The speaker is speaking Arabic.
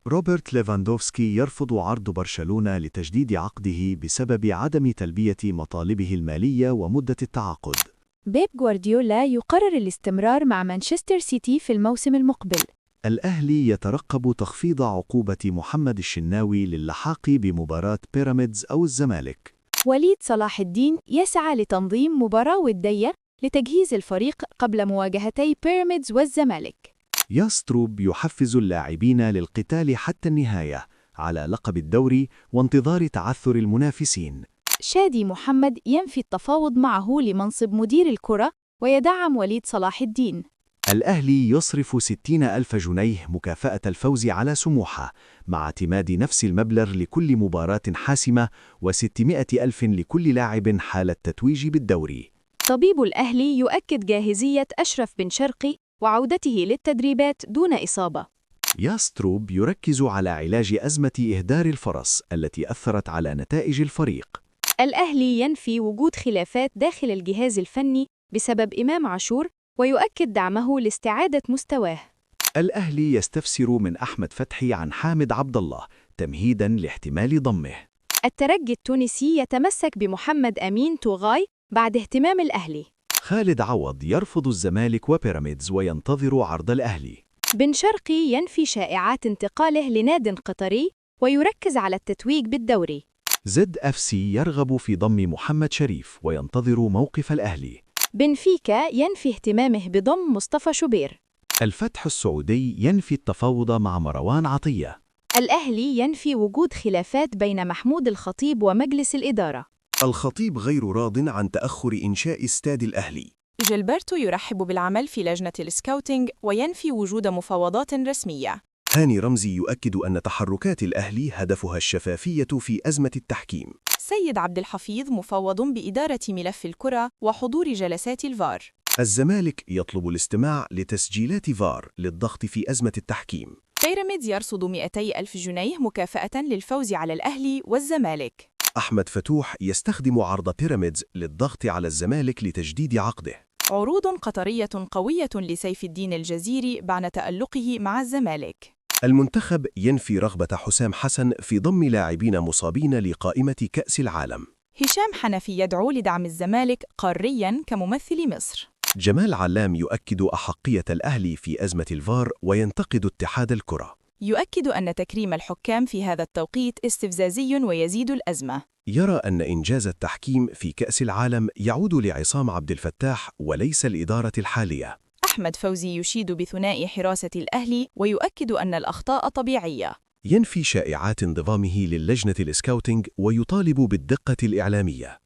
روبرت ليفاندوفسكي يرفض عرض برشلونة لتجديد عقده بسبب عدم تلبية مطالبه المالية ومدة التعاقد. بيب غوارديولا يقرر الاستمرار مع مانشستر سيتي في الموسم المقبل. الأهلي يترقب تخفيض عقوبة محمد الشناوي للحاق بمباراة بيراميدز أو الزمالك. وليد صلاح الدين يسعى لتنظيم مباراة ودية لتجهيز الفريق قبل مواجهتي بيراميدز والزمالك. ياستروب يحفز اللاعبين للقتال حتى النهاية على لقب الدوري وانتظار تعثر المنافسين. شادي محمد ينفي التفاوض معه لمنصب مدير الكرة ويدعم وليد صلاح الدين. الأهلي يصرف 60,000 جنيه مكافأة الفوز على سموحة مع اعتماد نفس المبلغ لكل مباراة حاسمة و600,000 لكل لاعب حال التتويج بالدوري. طبيب الأهلي يؤكد جاهزية أشرف بن شرقي وعودته للتدريبات دون إصابة. ياستروب يركز على علاج أزمة إهدار الفرص التي أثرت على نتائج الفريق. الأهلي ينفي وجود خلافات داخل الجهاز الفني بسبب إمام عاشور ويؤكد دعمه لاستعادة مستواه. الأهلي يستفسر من أحمد فتحي عن حامد عبد الله تمهيداً لاحتمال ضمه. الترجي التونسي يتمسك بمحمد أمين توغاي بعد اهتمام الأهلي. خالد عوض يرفض الزمالك وبيراميدز وينتظر عرض الأهلي. بن شرقي ينفي شائعات انتقاله لناد قطري ويركز على التتويج بالدوري. زد اف سي يرغب في ضم محمد شريف وينتظر موقف الأهلي. بنفيكا ينفي اهتمامه بضم مصطفى شوبير. الفتح السعودي ينفي التفاوض مع مروان عطية. الأهلي ينفي وجود خلافات بين محمود الخطيب ومجلس الإدارة. الخطيب غير راض عن تأخر إنشاء استاد الأهلي. جيلبرتو يرحب بالعمل في لجنة السكاوتينج وينفي وجود مفاوضات رسمية. هاني رمزي يؤكد أن تحركات الأهلي هدفها الشفافية في أزمة التحكيم. سيد عبد الحفيظ مفوض بإدارة ملف الكرة وحضور جلسات الفار. الزمالك يطلب الاستماع لتسجيلات فار للضغط في أزمة التحكيم. بيراميدز يرصد 200,000 جنيه مكافأة للفوز على الأهلي والزمالك. أحمد فتوح يستخدم عرض بيراميدز للضغط على الزمالك لتجديد عقده. عروض قطرية قوية لسيف الدين الجزيري بعد تألقه مع الزمالك. المنتخب ينفي رغبة حسام حسن في ضم لاعبين مصابين لقائمة كأس العالم. هشام حنفي يدعو لدعم الزمالك قارياً كممثل مصر. جمال علام يؤكد أحقية الأهلي في أزمة الفار وينتقد اتحاد الكرة. يؤكد أن تكريم الحكام في هذا التوقيت استفزازي ويزيد الأزمة. يرى أن إنجاز التحكيم في كأس العالم يعود لعصام عبد الفتاح وليس الإدارة الحالية. أحمد فوزي يشيد بثنائي حراسة الأهلي ويؤكد أن الأخطاء طبيعية. ينفي شائعات انضمامه للجنة السكاوتينج ويطالب بالدقة الإعلامية.